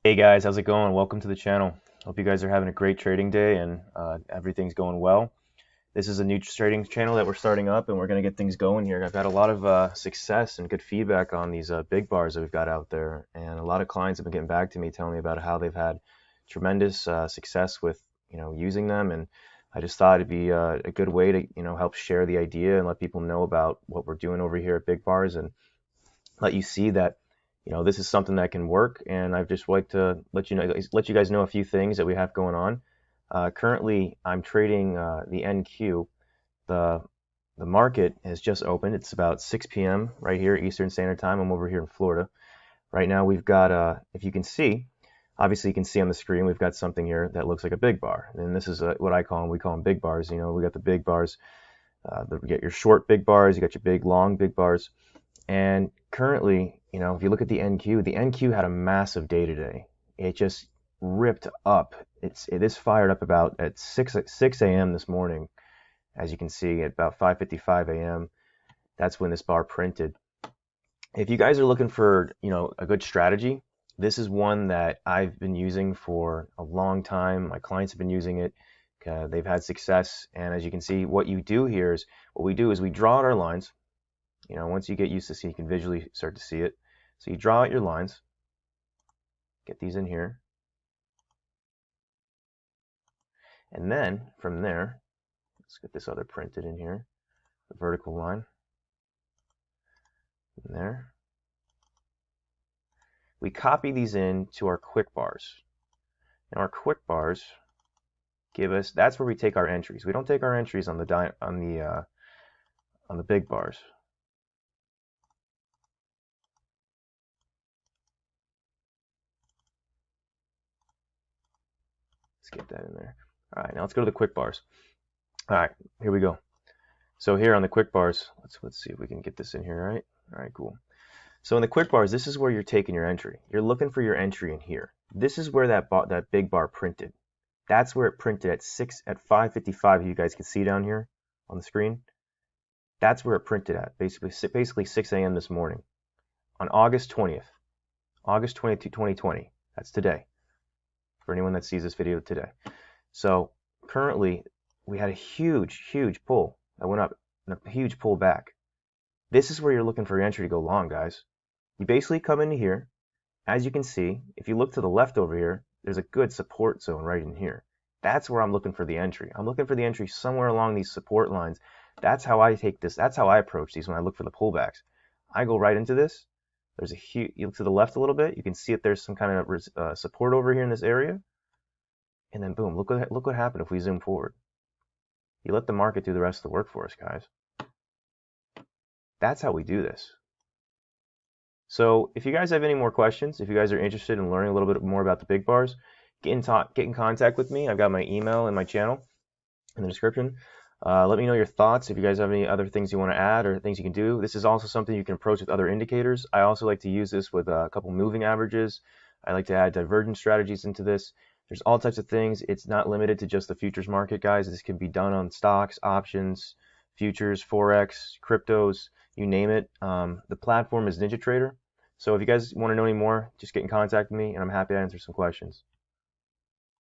Hey guys, how's it going? Welcome to the channel. Hope you guys are having a great trading day and everything's going well. This is a new trading channel that we're starting up and we're going to get things going here. I've had a lot of success and good feedback on these big bars that we've got out there, and a lot of clients have been getting back to me telling me about how they've had tremendous success with using them, and I just thought it'd be a good way to help share the idea and let people know about what we're doing over here at Big Bars and let you see that this is something that can work. And I'd just like to let you guys know a few things that we have going on. Currently, I'm trading the NQ. The the market has just opened. It's about 6 p.m. right here Eastern Standard Time. I'm over here in Florida. Right now we've got if you can see, obviously you can see on the screen we've got something here that looks like a big bar. And this is what we call them big bars. We got the big bars. You get your short big bars, you got your big long big bars. And currently, if you look at the NQ had a massive day today. It just ripped up. It is fired up about at 6 a.m. this morning, as you can see at about 5:55 a.m. That's when this bar printed. If you guys are looking for a good strategy, this is one that I've been using for a long time. My clients have been using it. They've had success, and as you can see, what we do is we draw out our lines. Once you get used to see, you can visually start to see it. So you draw out your lines, get these in here, and then from there, let's get this other printed in here, the vertical line, in there. We copy these in to our quick bars. And our quick bars that's where we take our entries. We don't take our entries on the big bars. Let's get that in there. All right, now let's go to the quick bars. All right, here we go. So here on the quick bars, let's see if we can get this in here, right? All right, cool. So in the quick bars, this is where you're taking your entry. You're looking for your entry in here. This is where that big bar printed. That's where it printed at 5:55. You guys can see down here on the screen. That's where it printed at, basically 6 a.m. this morning on August 20th, 2020. That's today, for anyone that sees this video today. So currently, we had a huge pull that went up and a huge pull back. This is where you're looking for your entry to go long, guys. You basically come into here. As you can see, if you look to the left over here, there's a good support zone right in here. That's where I'm looking for the entry. I'm looking for the entry somewhere along these support lines. That's how I take this. That's how I approach these when I look for the pullbacks. I go right into this. There's a huge, you look to the left a little bit, you can see that there's some kind of support over here in this area. And then boom, look what happened if we zoom forward. You let the market do the rest of the work for us, guys. That's how we do this. So if you guys have any more questions, if you guys are interested in learning a little bit more about the big bars, get in contact with me. I've got my email and my channel in the description. Let me know your thoughts. If you guys have any other things you want to add or things you can do, this is also something you can approach with other indicators. I also like to use this with a couple moving averages. I like to add divergence strategies into this. There's all types of things. It's not limited to just the futures market, guys. This can be done on stocks, options, futures, forex, cryptos, you name it. The platform is NinjaTrader. So if you guys want to know any more, just get in contact with me, and I'm happy to answer some questions.